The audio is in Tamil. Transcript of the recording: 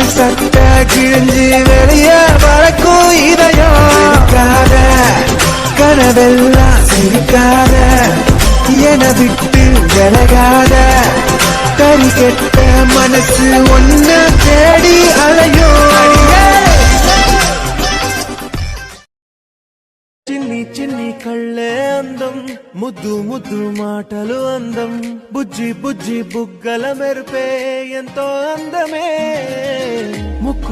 சட்ட கிழிஞ்சு வெளியே வரக்கும் இதயம் கனவெல்லாம் சிரிக்காத என விட்டு விலகாத கறி கெட்ட மனசு ஒன்ன தேடி அலையும் చిన్ని చిన్ని కళ్ళే అందం ముద్దు ముద్దు మాటలు అందం బుజ్జి బుజ్జి బుగ్గల మెరుపే ఎంతో అందమే ముక్కు